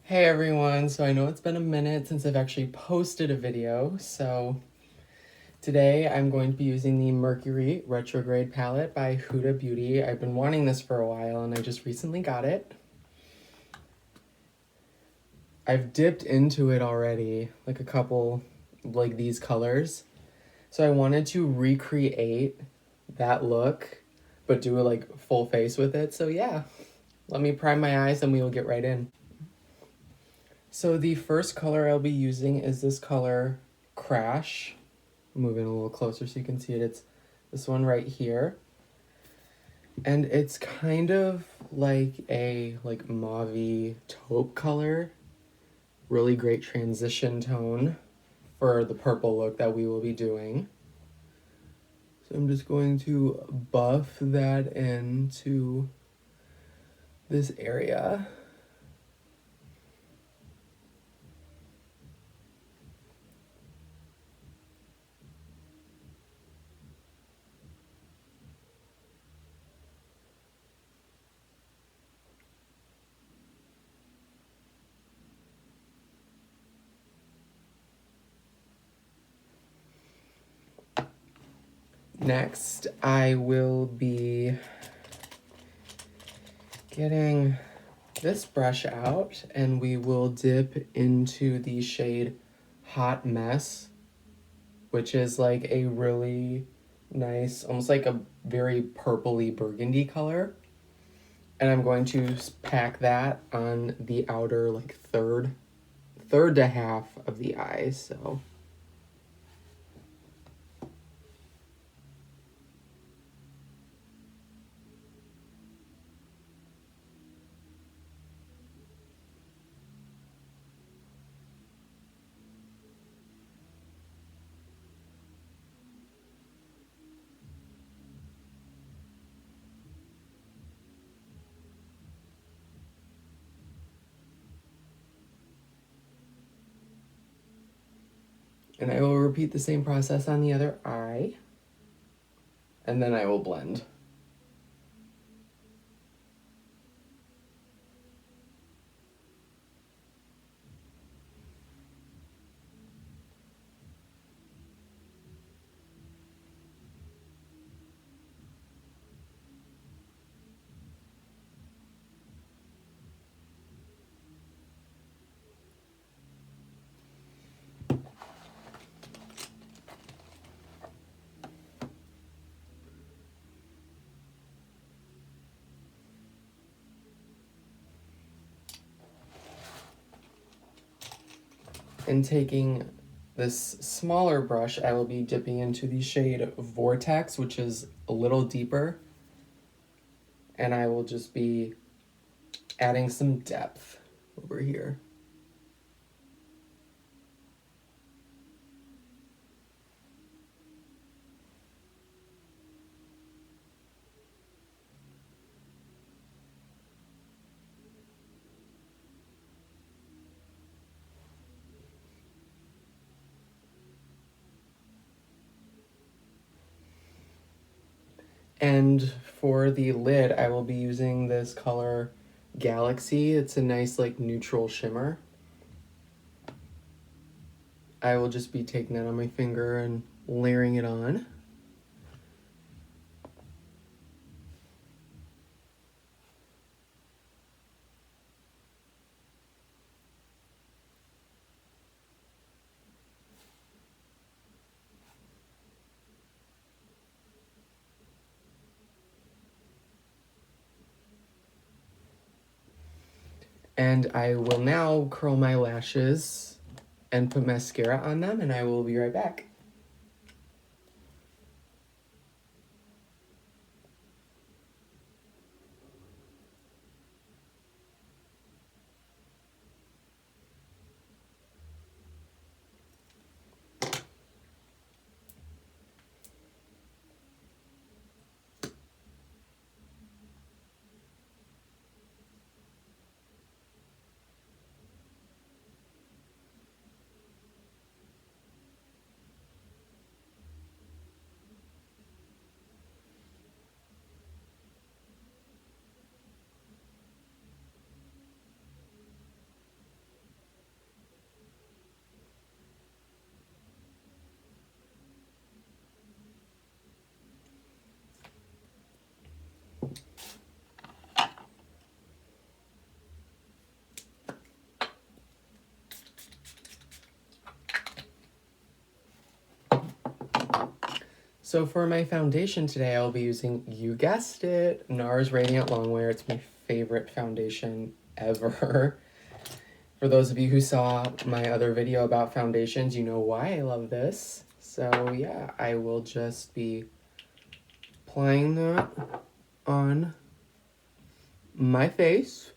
Hey everyone, so I know it's been a minute since I've actually posted a video, so today I'm going to be using the Mercury Retrograde palette by Huda Beauty. I've been wanting this for a while and I just recently got it. I've dipped into it already, like a couple, like these colors. So I wanted to recreate that look, but do a like full face with it. So yeah, let me prime my eyes and we will get right in. So the first color I'll be using is this color, Crash. Moving a little closer so you can see it. It's this one right here. And it's kind of like a mauve taupe color. Really great transition tone for the purple look that we will be doing. So I'm just going to buff that into this area. Next, I will be getting this brush out and we will dip into the shade Hot Mess, which is like a really nice, almost like a very purpley burgundy color. And I'm going to pack that on the outer like third to half of the eye, so. And I will repeat the same process on the other eye. And then I will blend. And taking this smaller brush, I will be dipping into the shade Vortex, which is a little deeper. And I will just be adding some depth over here. And for the lid, I will be using this color Galaxy. It's a nice like neutral shimmer. I will just be taking that on my finger and layering it on. And I will now curl my lashes and put mascara on them, and I will be right back. So for my foundation today, I'll be using, you guessed it, NARS Radiant Longwear. It's my favorite foundation ever. For those of you who saw my other video about foundations, you know why I love this. So yeah, I will just be applying that on my face.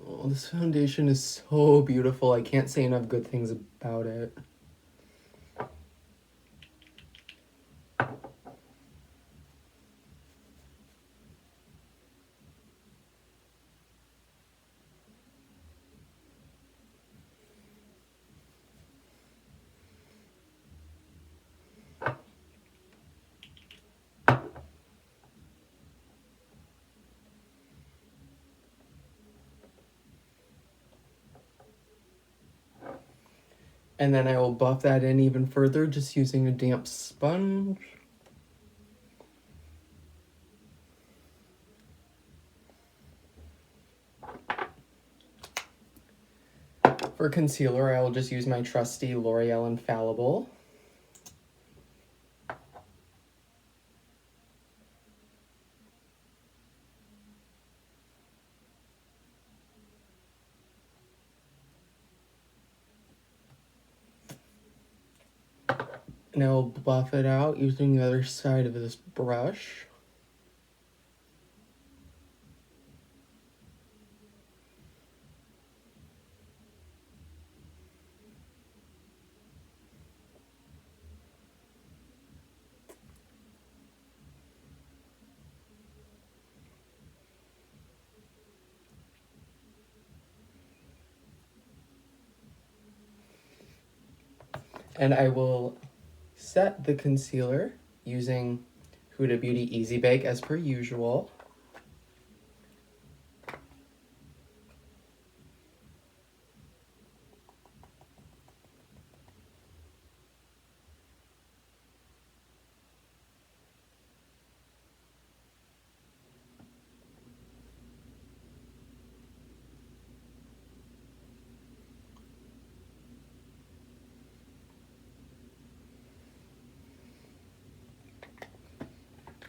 Oh, this foundation is so beautiful. I can't say enough good things about it. And then I will buff that in even further just using a damp sponge. For concealer, I will just use my trusty L'Oreal Infallible. And I will buff it out using the other side of this brush. And I will set the concealer using Huda Beauty Easy Bake as per usual.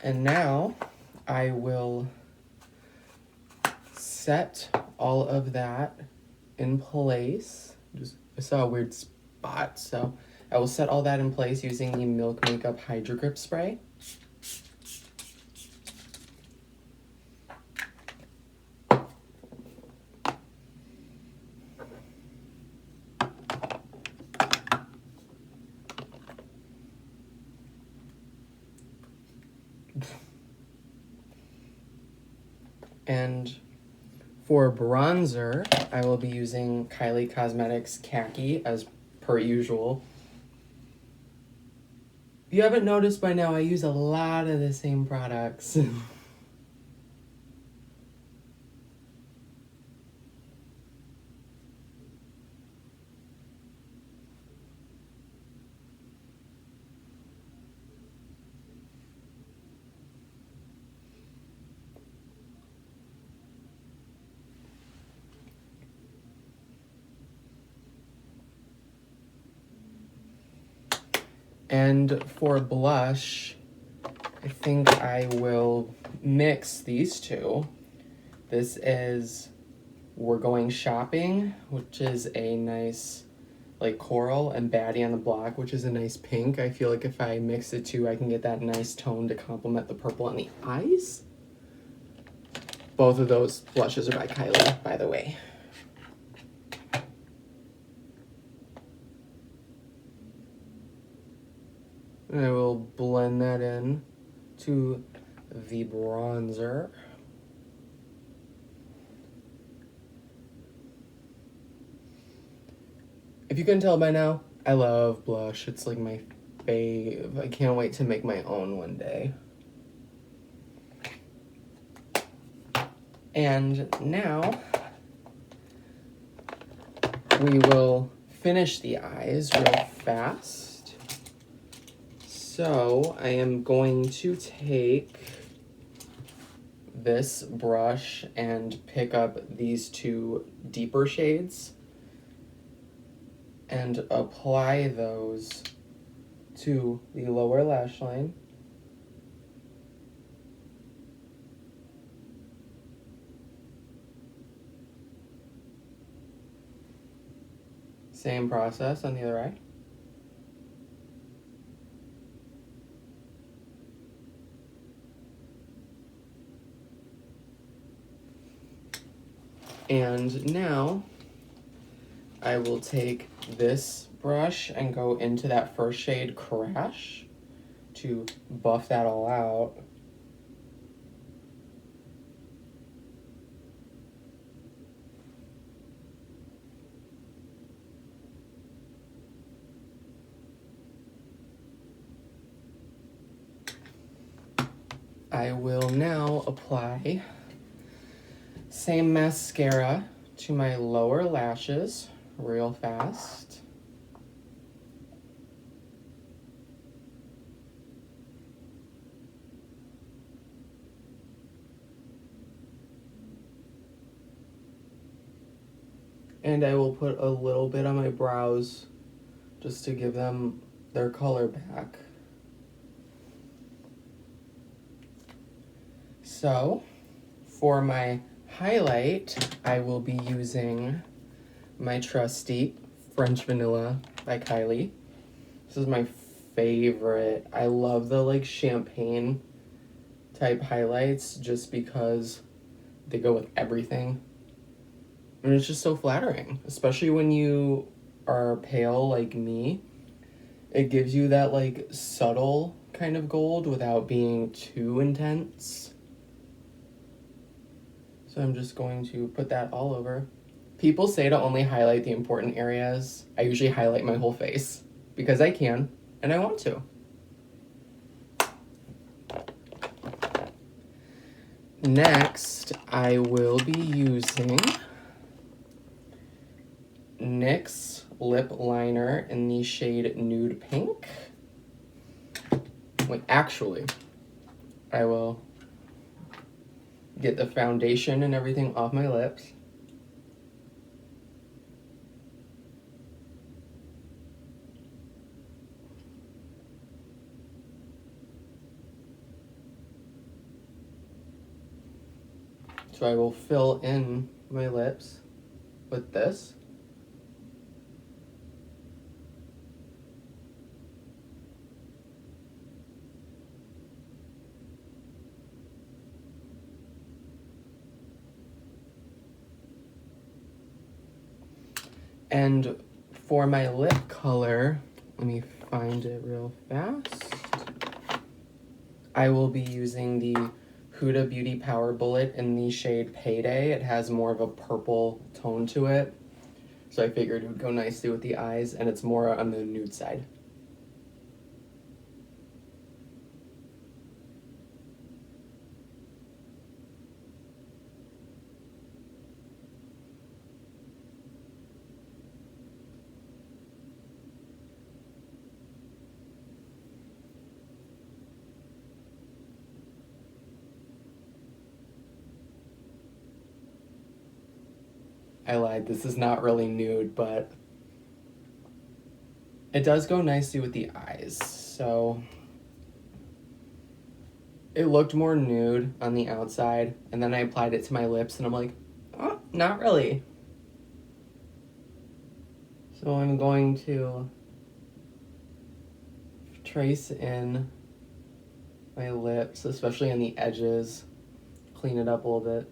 And now I will set all of that in place. I saw a weird spot, so I will set all that in place using the Milk Makeup Hydro Grip Spray. And for bronzer, I will be using Kylie Cosmetics Khaki as per usual. If you haven't noticed by now, I use a lot of the same products. And for blush, I think I will mix these two. This is We're Going Shopping, which is a nice like coral, and Baddie on the Block, which is a nice pink. I feel like if I mix the two, I can get that nice tone to complement the purple on the eyes. Both of those blushes are by Kylie, by the way. And I will blend that in to the bronzer. If you can tell by now, I love blush. It's like my fave. I can't wait to make my own one day. And now we will finish the eyes real fast. So I am going to take this brush and pick up these two deeper shades and apply those to the lower lash line. Same process on the other eye. And now I will take this brush and go into that first shade, Crash, to buff that all out. I will now apply same mascara to my lower lashes real fast. And I will put a little bit on my brows just to give them their color back. So, for my highlight, I will be using my trusty French Vanilla by Kylie. This is my favorite. I love the like champagne type highlights just because they go with everything. And it's just so flattering, especially when you are pale like me. It gives you that like subtle kind of gold without being too intense. So I'm just going to put that all over. People say to only highlight the important areas. I usually highlight my whole face because I can and I want to. Next, I will be using NYX lip liner in the shade Nude Pink. Wait, actually, I will get the foundation and everything off my lips. So I will fill in my lips with this. And for my lip color, let me find it real fast. I will be using the Huda Beauty Power Bullet in the shade Payday. It has more of a purple tone to it, so I figured it would go nicely with the eyes, and it's more on the nude side. I lied, this is not really nude, but it does go nicely with the eyes. So it looked more nude on the outside, and then I applied it to my lips, and I'm like, oh, not really. So I'm going to trace in my lips, especially on the edges, clean it up a little bit.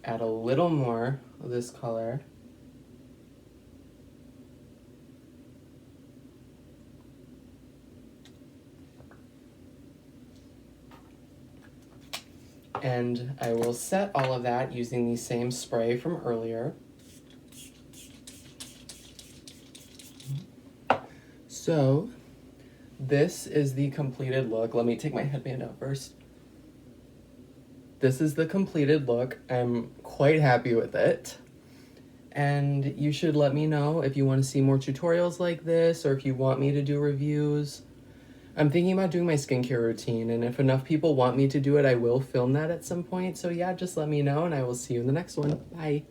Add a little more of this color. And I will set all of that using the same spray from earlier. So, this is the completed look. Let me take my headband out first. This is the completed look. I'm quite happy with it. And you should let me know if you want to see more tutorials like this or if you want me to do reviews. I'm thinking about doing my skincare routine, and if enough people want me to do it, I will film that at some point. So yeah, just let me know and I will see you in the next one. Bye.